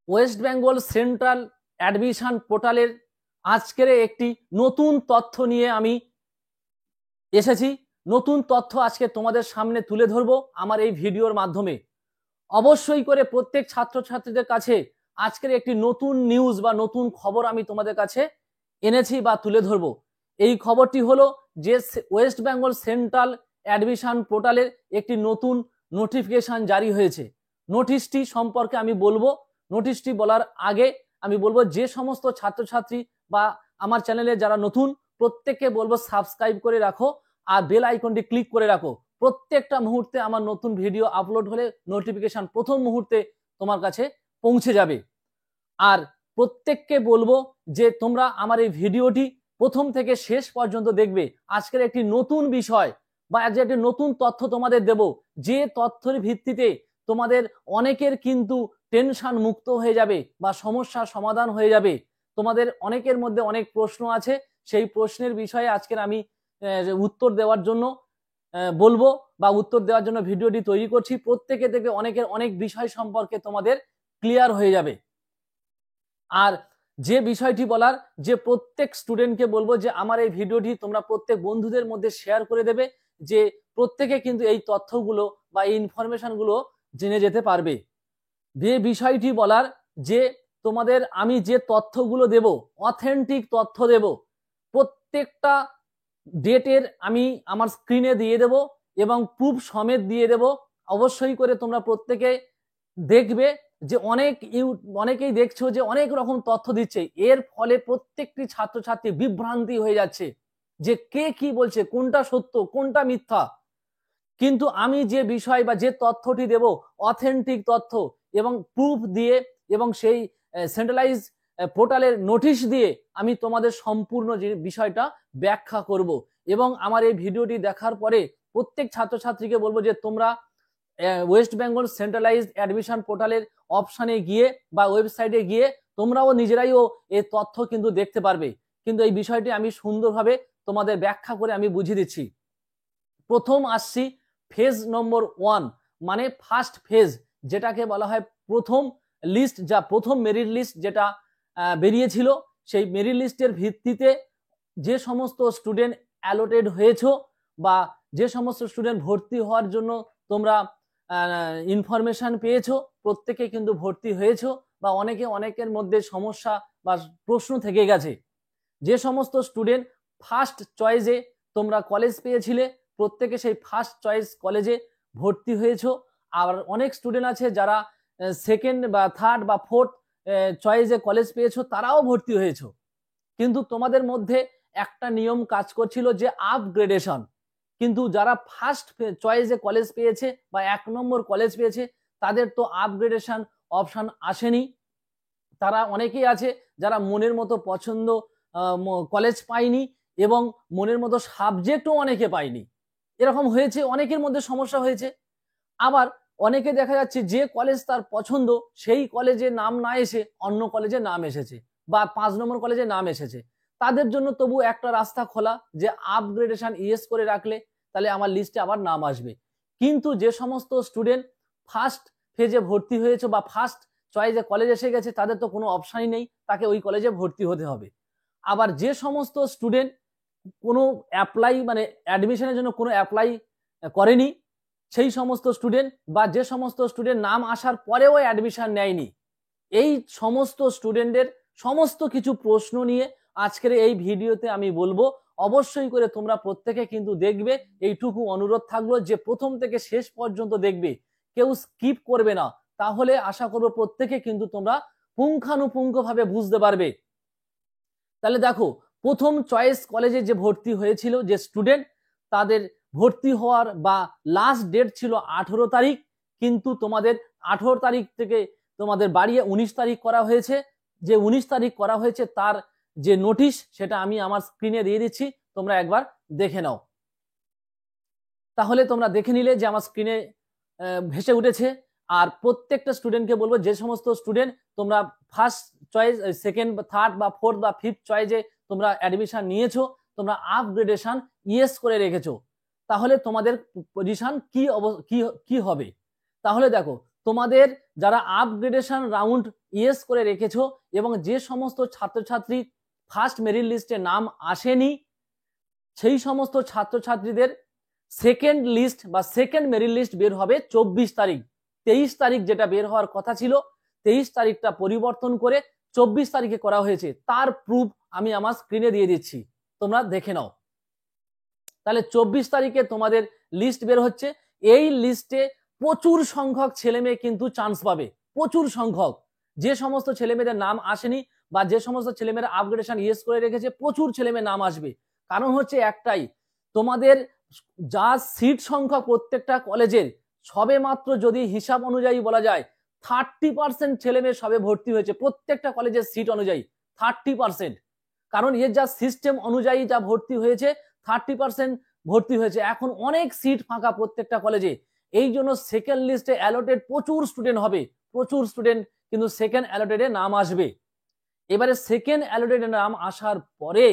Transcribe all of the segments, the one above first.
West Bengal central admission পোর্টালের আজকের একটি নতুন তথ্য নিয়ে আমি এসেছি। নতুন তথ্য আজকে তোমাদের সামনে তুলে ধরবো আমার এই ভিডিওর মাধ্যমে। অবশ্যই করে প্রত্যেক ছাত্রছাত্রীদের কাছে আজকের একটি নতুন নিউজ বা নতুন খবর আমি তোমাদের কাছে এনেছি বা তুলে ধরবো। এই খবরটি হলো যে ওয়েস্ট বেঙ্গল সেন্ট্রাল অ্যাডমিশন পোর্টালের একটি নতুন নোটিফিকেশন জারি হয়েছে। নোটিশটি সম্পর্কে আমি বলবো। নোটিশটি বলার আগে আমি বলবো যে সমস্ত ছাত্রছাত্রী বা আমার চ্যানেলে যারা নতুন প্রত্যেককে বলবো সাবস্ক্রাইব করে রাখো আর বেল আইকনটি ক্লিক করে রাখো। প্রত্যেকটা মুহূর্তে আমার নতুন ভিডিও আপলোড হলে নোটিফিকেশন প্রথম মুহূর্তে তোমার কাছে পৌঁছে যাবে। আর প্রত্যেককে বলবো যে তোমরা আমার এই ভিডিওটি প্রথম থেকে শেষ পর্যন্ত দেখবে। আজকের একটি নতুন বিষয় বা একটি নতুন তথ্য তোমাদের দেব, যে তথ্যের ভিত্তিতে তোমাদের অনেকের কিন্তু টেনশন মুক্ত হয়ে যাবে বা সমস্যার সমাধান হয়ে যাবে। তোমাদের অনেকের মধ্যে অনেক প্রশ্ন আছে, সেই প্রশ্নের বিষয়ে আজকের আমি উত্তর দেওয়ার জন্য বলবো বা উত্তর দেওয়ার জন্য ভিডিওটি তৈরি করছি। প্রত্যেকে দেখবে অনেকের অনেক বিষয় সম্পর্কে তোমাদের ক্লিয়ার হয়ে যাবে। আর যে বিষয়টি বলার, যে প্রত্যেক স্টুডেন্টকে বলবো যে আমার এই ভিডিওটি তোমরা প্রত্যেক বন্ধুদের মধ্যে শেয়ার করে দেবে, যে প্রত্যেকে কিন্তু এই তথ্যগুলো বা এই ইনফরমেশনগুলো জেনে যেতে পারবে। যে বিষয়টি বলার, যে তোমাদের আমি যে তথ্যগুলো দেব অথেন্টিক তথ্য দেব, প্রত্যেকটা ডেটের আমি আমার স্ক্রিনে দিয়ে দেব এবং প্রুফ সমেত দিয়ে দেব। অবশ্যই করে তোমরা প্রত্যেকে দেখবে যে অনেকেই দেখছো যে অনেক রকম তথ্য দিচ্ছে, এর ফলে প্রত্যেকটি ছাত্রছাত্রী বিভ্রান্তি হয়ে যাচ্ছে যে কে কি বলছে, কোনটা সত্য কোনটা মিথ্যা। কিন্তু আমি যে বিষয় বা যে তথ্যটি দেব অথেন্টিক তথ্য এবং প্রুফ দিয়ে এবং সেই সেন্ট্রালাইজ পোর্টালের নোটিশ দিয়ে আমি তোমাদের সম্পূর্ণ যে বিষয়টা ব্যাখ্যা করব। এবং আমার এই ভিডিওটি দেখার পরে প্রত্যেক ছাত্রছাত্রীকে বলবো যে তোমরা ওয়েস্ট বেঙ্গল সেন্ট্রালাইজড অ্যাডমিশন পোর্টালের অপশানে গিয়ে বা ওয়েবসাইটে গিয়ে তোমরাও নিজেরাইও এই তথ্য কিন্তু দেখতে পারবে। কিন্তু এই বিষয়টি আমি সুন্দরভাবে তোমাদের ব্যাখ্যা করে আমি বুঝিয়ে দিচ্ছি। প্রথম আসছি ফেজ নম্বর 1, মানে ফার্স্ট ফেজ, যেটাকে বলা হয় প্রথম লিস্ট, যা প্রথম মেরিট লিস্ট যেটা বেরিয়েছিল, সেই মেরিট লিস্টের ভিত্তিতে যে সমস্ত স্টুডেন্ট অ্যালোটেড হয়েছো বা যে সমস্ত স্টুডেন্ট ভর্তি হওয়ার জন্য তোমরা ইনফরমেশন পেয়েছো, প্রত্যেকে কিন্তু ভর্তি হয়েছো বা অনেকের মধ্যে সমস্যা বা প্রশ্ন থেকে গেছে। যে সমস্ত স্টুডেন্ট ফার্স্ট চয়েসে তোমরা কলেজ পেয়েছিলে প্রত্যেকে সেই ফার্স্ট চয়েস কলেজে ভর্তি হয়েছো। আর অনেক স্টুডেন্ট আছে যারা সেকেন্ড বা থার্ড বা ফোর্থ চয়েসে কলেজ পেয়েছো, তারাও ভর্তি হয়েছো। কিন্তু তোমাদের মধ্যে একটা নিয়ম কাজ করছিল যে আপগ্রেডেশন। কিন্তু যারা ফার্স্ট চয়েসে কলেজ পেয়েছে বা 1 নম্বর কলেজ পেয়েছে তাদের তো আপগ্রেডেশন অপশন আসেনি। তারা অনেকেই আছে যারা মনের মতো পছন্দ কলেজ পায়নি এবং মনের মতো সাবজেক্টও অনেকে পায়নি। এরকম হয়েছে, অনেকের মধ্যে সমস্যা হয়েছে। আবার অনেকে দেখা যাচ্ছে যে কলেজ তার পছন্দ সেই কলেজে নাম না এসে অন্য কলেজে নাম এসেছে বা 5 নম্বর কলেজে নাম এসেছে। তাদের জন্য তবু একটা রাস্তা খোলা যে আপগ্রেডেশন ইয়েস করে রাখলে তাহলে আমার লিস্টে আবার নাম আসবে। কিন্তু যে সমস্ত স্টুডেন্ট ফার্স্ট ফেজে ভর্তি হয়েছে বা ফার্স্ট চয়েসে কলেজ এসে গেছে তাদের তো কোনো অপশনই নেই, তাকে ওই কলেজে ভর্তি হতে হবে। আবার যে সমস্ত স্টুডেন্ট কোনো অ্যাপ্লাই মানে অ্যাডমিশনের জন্য কোনো অ্যাপ্লাই করেনি, সেই সমস্ত স্টুডেন্ট বা যে সমস্ত স্টুডেন্ট নাম আসার পরেও অ্যাডমিশন নেয়নি, এই সমস্ত স্টুডেন্টদের সমস্ত কিছু প্রশ্ন নিয়ে আজকের এই ভিডিওতে আমি বলবো। অবশ্যই করে তোমরা প্রত্যেকে কিন্তু দেখবে, এইটুকু অনুরোধ থাকলো যে প্রথম থেকে শেষ পর্যন্ত দেখবে, কেউ স্কিপ করবে না। তাহলে আশা করবো প্রত্যেকে কিন্তু তোমরা পুঙ্খানুপুঙ্খভাবে বুঝতে পারবে। তাহলে দেখো, প্রথম চয়েস কলেজে যে ভর্তি হয়েছিল যে স্টুডেন্ট, তাদের ভর্তি হওয়ার বা লাস্ট ডেট ছিল 18 তারিখ, কিন্তু তোমাদের 18 তারিখ থেকে তোমাদের বাড়িয়ে 19 তারিখ করা হয়েছে। যে 19 তারিখ করা হয়েছে তার যে নোটিশ সেটা আমি আমার স্ক্রিনে দিয়ে দিচ্ছি, তোমরা একবার দেখে নাও। তাহলে তোমরা দেখে নিলে যে আমার স্ক্রিনে ভেসে উঠেছে। আর প্রত্যেকটা স্টুডেন্টকে বলবো যে সমস্ত স্টুডেন্ট তোমরা ফার্স্ট চয়েস, সেকেন্ড বা থার্ড বা ফোর্থ বা ফিফথ চয়েসে তোমরা অ্যাডমিশন নিয়েছো, তোমরা আপগ্রেডেশন ইয়েস করে রেখেছো, তাহলে তোমাদের পজিশন কি হবে। তাহলে দেখো, তোমাদের যারা আপগ্রেডেশন রাউন্ড ইয়েস করে রেখেছো এবং যে সমস্ত ছাত্রছাত্রী ফার্স্ট মেরিট লিস্টে নাম আসেনি সেই সমস্ত ছাত্রছাত্রীদের সেকেন্ড লিস্ট বা সেকেন্ড মেরিট লিস্ট বের হবে 24 তারিখ। 23 তারিখ যেটা বের হওয়ার কথা ছিল 23 তারিখটা পরিবর্তন করে 24 তারিখে করা হয়েছে, তার প্রুফ আমি আমার স্ক্রিনে দিয়ে দিচ্ছি, তোমরা দেখে নাও। তাহলে 24 তারিখে তোমাদের লিস্ট বের হচ্ছে। এই লিস্টে প্রচুর সংখ্যক ছেলে মেয়ে কিন্তু চান্স পাবে, প্রচুর সংখ্যক। যে সমস্ত ছেলে মেয়েদের নাম আসেনি বা যে সমস্ত ছেলেমেয়েরা আপগ্রেডেশন ইয়েস করে রেখেছে প্রচুর ছেলে মেয়ের নাম আসবে। কারণ হচ্ছে একটাই, তোমাদের যা সিট সংখ্যা প্রত্যেকটা কলেজের সবে মাত্র যদি হিসাব অনুযায়ী বলা যায় 30% ছেলে মেয়ে সবে ভর্তি হয়েছে প্রত্যেকটা কলেজের সিট অনুযায়ী 30%। কারণ এর যা সিস্টেম অনুযায়ী যা ভর্তি হয়েছে 30% ভর্তি হয়েছে। এখন অনেক সিট ফাঁকা প্রত্যেকটা কলেজে, এই জন্য সেকেন্ড লিস্টে অ্যালোটেড প্রচুর স্টুডেন্ট হবে, প্রচুর স্টুডেন্ট কিন্তু সেকেন্ড অ্যালোটেডে নাম আসবে। এবারে সেকেন্ড অ্যালোটেডে নাম আসার পরে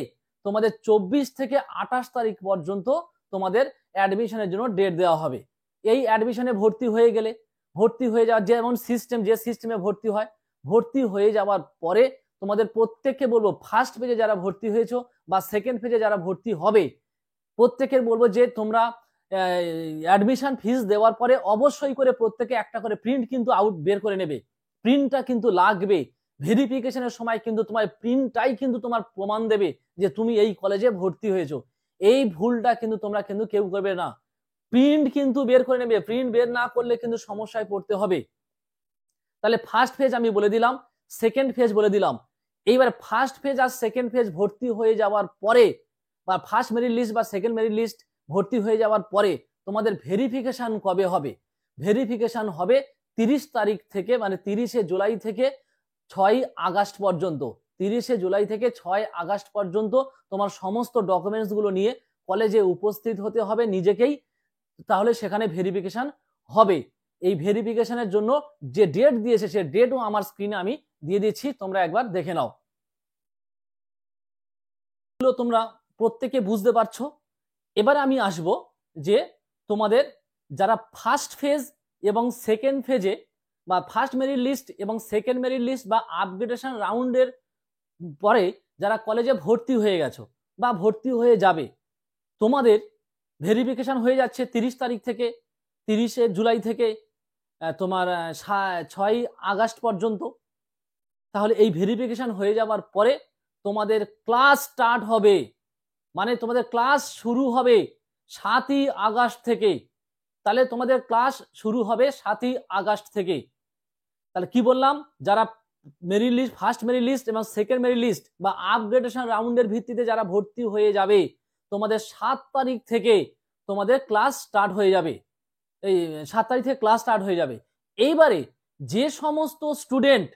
তোমাদের 24 থেকে 28 তারিখ পর্যন্ত তোমাদের অ্যাডমিশনের জন্য ডেট দেওয়া হবে। এই অ্যাডমিশনে ভর্তি হয়ে গেলে, ভর্তি হয়ে যাওয়ার যেমন সিস্টেম, যে সিস্টেমে ভর্তি হয়, ভর্তি হয়ে যাওয়ার পরে তোমাদের প্রত্যেককে বলবো ফার্স্ট পেজে যারা ভর্তি হয়েছো বা সেকেন্ড পেজে যারা ভর্তি হবে প্রত্যেকের বলবো যে তোমরা অ্যাডমিশন ফিস দেওয়ার পরে অবশ্যই করে প্রত্যেকে একটা করে প্রিন্ট কিন্তু আউট বের করে নেবে। প্রিন্টটা কিন্তু লাগবে, ভেরিফিকেশনের সময় কিন্তু তোমার প্রিন্টটাই কিন্তু তোমার প্রমাণ দেবে যে তুমি এই কলেজে ভর্তি হয়েছো। এই ভুলটা কিন্তু তোমরা কিন্তু কেউ করবে না, প্রিন্ট কিন্তু বের করে নেবে। প্রিন্ট বের না করলে কিন্তু সমস্যায় পড়তে হবে। তাহলে ফার্স্ট ফেজ আমি বলে দিলাম, সেকেন্ড ফেজ বলে দিলাম। এইবার ফার্স্ট ফেজ আর সেকেন্ড ফেজ ভর্তি হয়ে যাওয়ার পরে বা ফার্স্ট মেরিট লিস্ট বা সেকেন্ড মেরিট লিস্ট ভর্তি হয়ে যাওয়ার পরে তোমাদের ভেরিফিকেশন কবে হবে? ভেরিফিকেশন হবে 30 তারিখ থেকে, মানে 30শে জুলাই থেকে 6 আগস্ট পর্যন্ত। 30শে জুলাই থেকে 6 আগস্ট পর্যন্ত তোমার সমস্ত ডকুমেন্টস গুলো নিয়ে কলেজে উপস্থিত হতে হবে নিজেকেই, তাহলে সেখানে ভেরিফিকেশন হবে। এই ভেরিফিকেশনের জন্য যে ডেট দিয়েছে সে ডেটও আমার স্ক্রিনে আমি দিয়ে দিচ্ছি, তোমরা একবার দেখে নাও। তোমরা প্রত্যেকে বুঝতে পারছো। এবার আমি আসব যে তোমাদের যারা ফার্স্ট ফেজ এবং সেকেন্ড ফেজে বা ফার্স্ট মেরিট লিস্ট এবং সেকেন্ড মেরিট লিস্ট বা আপগ্রেডেশন রাউন্ডের পরে যারা কলেজে ভর্তি হয়ে গেছো বা ভর্তি হয়ে যাবে, তোমাদের ভেরিফিকেশন হয়ে যাচ্ছে 30 তারিখ থেকে, 30শে জুলাই থেকে তোমার 6 আগস্ট পর্যন্ত। তাহলে এই ভেরিফিকেশন হয়ে যাওয়ার পরে তোমাদের ক্লাস স্টার্ট হবে, মানে তোমাদের ক্লাস শুরু হবে 7ই আগস্ট থেকে। তাহলে তোমাদের ক্লাস শুরু হবে 7ই আগস্ট থেকে। তাহলে কি বললাম, যারা merit list, first merit list এবং সেকেন্ড মেরিট লিস্ট বা আপগ্রেডেশন রাউন্ডের ভিত্তিতে যারা ভর্তি হয়ে যাবে তোমাদের 7 তারিখ থেকে তোমাদের ক্লাস স্টার্ট হয়ে যাবে। এই 7 তারিখ থেকে ক্লাস স্টার্ট হয়ে যাবে। এইবারে যে সমস্ত স্টুডেন্ট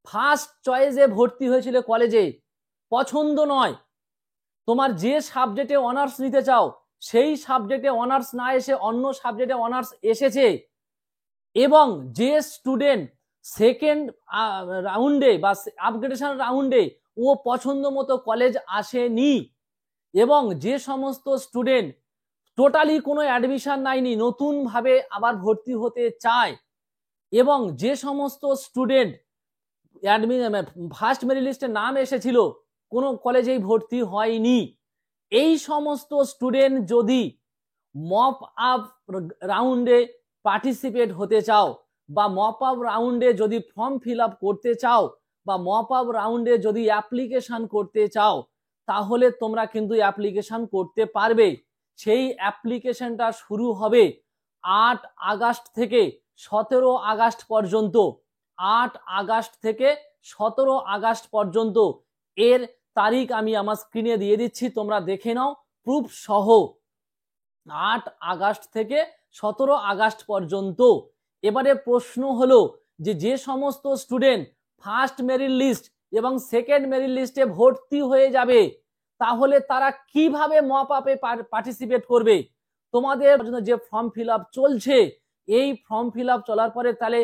ফার্স্ট চয়েসে ভর্তি হয়েছিল কলেজে, পছন্দ নয়, তোমার যে সাবজেক্টে অনার্স নিতে চাও সেই সাবজেক্টে অনার্স না এসে অন্য সাবজেক্টে অনার্স এসেছে, এবং যে স্টুডেন্ট সেকেন্ড রাউন্ডে বা আপগ্রেডেশন রাউন্ডে ও পছন্দ মতো কলেজ আসেনি, এবং যে সমস্ত স্টুডেন্ট টোটালি কোনো অ্যাডমিশন নেয়নি, নতুন ভাবে আবার ভর্তি হতে চায়, এবং যে সমস্ত স্টুডেন্ট ফার্স্ট মেরিট লিস্টে নাম এসেছিল কোনো কলেজেই ভর্তি হয়নি, এই সমস্ত স্টুডেন্ট যদি মপ আপ রাউন্ডে পার্টিসিপেট হতে চাও বা মপ আপ রাউন্ডে যদি ফর্ম ফিল আপ করতে চাও বা মপ আপ রাউন্ডে যদি অ্যাপ্লিকেশন করতে চাও, তাহলে তোমরা কিন্তু অ্যাপ্লিকেশন করতে পারবে। সেই অ্যাপ্লিকেশনটা শুরু হবে 8 আগস্ট থেকে 17 আগস্ট পর্যন্ত। 8 আগস্ট থেকে 17 আগস্ট পর্যন্ত এর তারিখ আমি আমার স্ক্রিনে দিয়ে দিচ্ছি, তোমরা দেখে নাও প্রুফ সহ। 8 আগস্ট থেকে 17 আগস্ট পর্যন্ত। এবারে প্রশ্ন হলো যে সমস্ত স্টুডেন্ট ফার্স্ট মেরিট লিস্ট এবং সেকেন্ড মেরিট লিস্টে ভর্তি হয়ে যাবে তাহলে তারা কিভাবে মপ আপে পার্টিসিপেট করবে? তোমাদের যে ফর্ম ফিল আপ চলছে, এই ফর্ম ফিল আপ চলার পরে তাহলে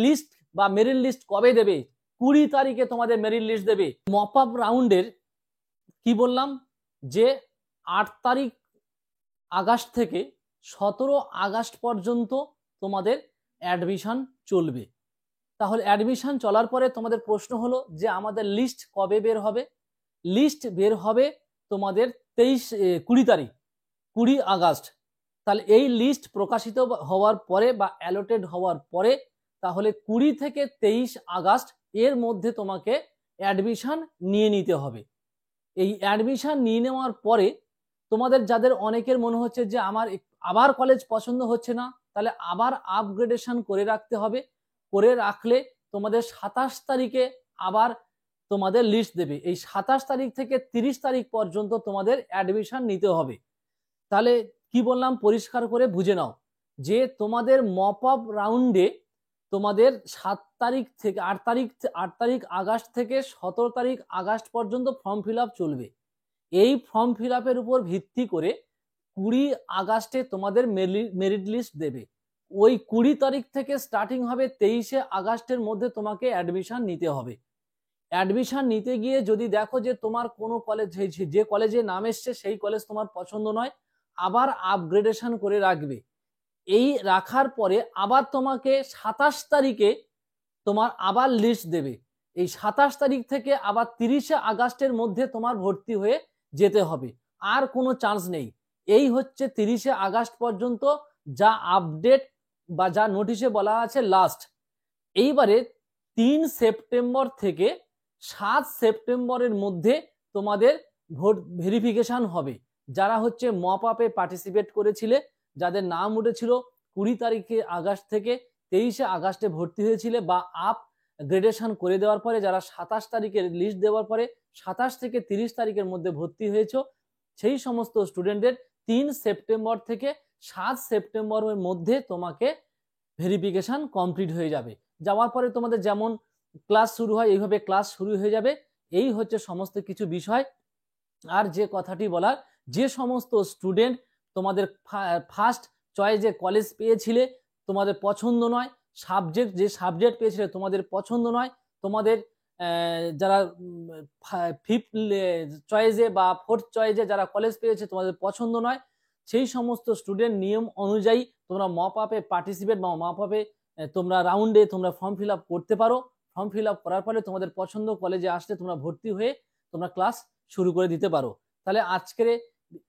লিস্ট বা মেরিট লিস্ট কবে দেবে? 20 তারিখে তোমাদের মেরিট লিস্ট দেবে। মপ আপ রাউন্ডের কি বললাম যে 8 তারিখ আগস্ট থেকে 17 আগস্ট পর্যন্ত তোমাদের অ্যাডমিশন চলবে। তাহলে অ্যাডমিশন চলার পরে তোমাদের প্রশ্ন হলো যে আমাদের লিস্ট কবে বের হবে? লিস্ট বের হবে তোমাদের 20 তারিখ, 20 আগস্ট। তাহলে এই লিস্ট প্রকাশিত হওয়ার পরে বা অ্যালোটেড হওয়ার পরে তাহলে 20 থেকে 23 আগস্ট এর মধ্যে তোমাকে অ্যাডমিশন নিয়ে নিতে হবে। এই অ্যাডমিশন নিয়ে নেওয়ার পরে তোমাদের যাদের অনেকের মনে হচ্ছে যে আমার আবার কলেজ পছন্দ হচ্ছে না, তাহলে আবার আপগ্রেডেশন করে রাখতে হবে। করে রাখলে তোমাদের 27 তারিখে আবার তোমাদের লিস্ট দেবে। এই 27 তারিখ থেকে 30 তারিখ পর্যন্ত তোমাদের অ্যাডমিশন নিতে হবে। তাহলে কি বললাম পরিষ্কার করে বুঝে নাও যে তোমাদের মপ আপ রাউন্ডে তোমাদের 7 তারিখ থেকে 8 তারিখ আগস্ট থেকে 17 তারিখ আগস্ট পর্যন্ত ফর্ম ফিল আপ চলবে। এই ফর্ম ফিল আপের উপর ভিত্তি করে 20 আগস্টে তোমাদের মেরিট লিস্ট দেবে। ওই 20 তারিখ থেকে স্টার্টিং হবে, 23 আগস্টের মধ্যে তোমাকে অ্যাডমিশন নিতে হবে। অ্যাডমিশন নিতে গিয়ে যদি দেখো যে তোমার কোনো কলেজ, যে কলেজে নাম এসছে সেই কলেজ তোমার পছন্দ নয়, আবার আপগ্রেডেশন করে রাখবে। এই রাখার পরে আবার তোমাকে 27 তারিখে তোমার আবার লিস্ট দেবে। এই 27 তারিখ থেকে আবার 30 আগস্টের মধ্যে তোমার ভর্তি হয়ে যেতে হবে, আর কোনো চান্স নেই। এই হচ্ছে 30 আগস্ট পর্যন্ত যা আপডেট বা যা নোটিশে বলা আছে লাস্ট। এইবারে 3 সেপ্টেম্বর থেকে 7 সেপ্টেম্বরের মধ্যে তোমাদের ভোট ভেরিফিকেশন হবে। যারা হচ্ছে মপ আপে পার্টিসিপেট করেছিলে, যাদের নাম উঠেছিল 20 তারিখে আগস্ট থেকে 23 আগস্টে ভর্তি হয়েছিলে, বা আপ গ্রেডেশন করে দেওয়ার পরে যারা 27 তারিখের লিস্ট দেওয়ার পরে 27 থেকে 30 তারিখের মধ্যে ভর্তি হয়েছ, সেই সমস্ত স্টুডেন্টদের 3 সেপ্টেম্বর থেকে 7 সেপ্টেম্বরের মধ্যে তোমাকে ভেরিফিকেশন কমপ্লিট হয়ে যাবে। যাওয়ার পরে তোমাদের যেমন ক্লাস শুরু হয় এইভাবে ক্লাস শুরু হয়ে যাবে। এই হচ্ছে সমস্ত কিছু বিষয়। আর যে কথাটি বলার, যে সমস্ত স্টুডেন্ট তোমাদের ফার্স্ট চয়েসে কলেজ পেয়েছিলে তোমাদের পছন্দ নয়, যে সাবজেক্ট পেয়েছিলে তোমাদের পছন্দ নয়, তোমাদের যারা ফিফথ চয়েসে বা ফোর্থ চয়েসে যারা কলেজ পেয়েছে তোমাদের পছন্দ নয়, সেই সমস্ত স্টুডেন্ট নিয়ম অনুযায়ী তোমরা মপ আপে পার্টিসিপেট বা মপ আপে তোমরা রাউন্ডে তোমরা ফর্ম ফিল আপ করতে পারো। ফর্ম ফিল আপ করার পরে তোমাদের পছন্দ কলেজে আসলে তোমরা ভর্তি হয়ে তোমরা ক্লাস শুরু করে দিতে পারো। তাহলে আজকের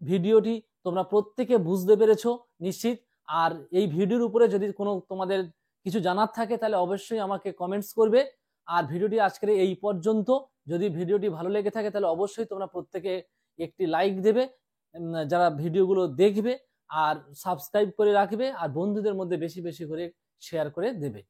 ভিডিওটি তোমরা প্রত্যেকে বুঝতে পেরেছো নিশ্চিত। আর এই ভিডিওর উপরে যদি কোনো তোমাদের কিছু জানার থাকে তাহলে অবশ্যই আমাকে কমেন্টস করবে। আর ভিডিওটি আজকের এই পর্যন্ত। যদি ভিডিওটি ভালো লেগে থাকে তাহলে অবশ্যই তোমরা প্রত্যেকে একটি লাইক দেবে, যারা ভিডিওগুলো দেখবে, আর সাবস্ক্রাইব করে রাখবে, আর বন্ধুদের মধ্যে বেশি বেশি করে শেয়ার করে দেবে।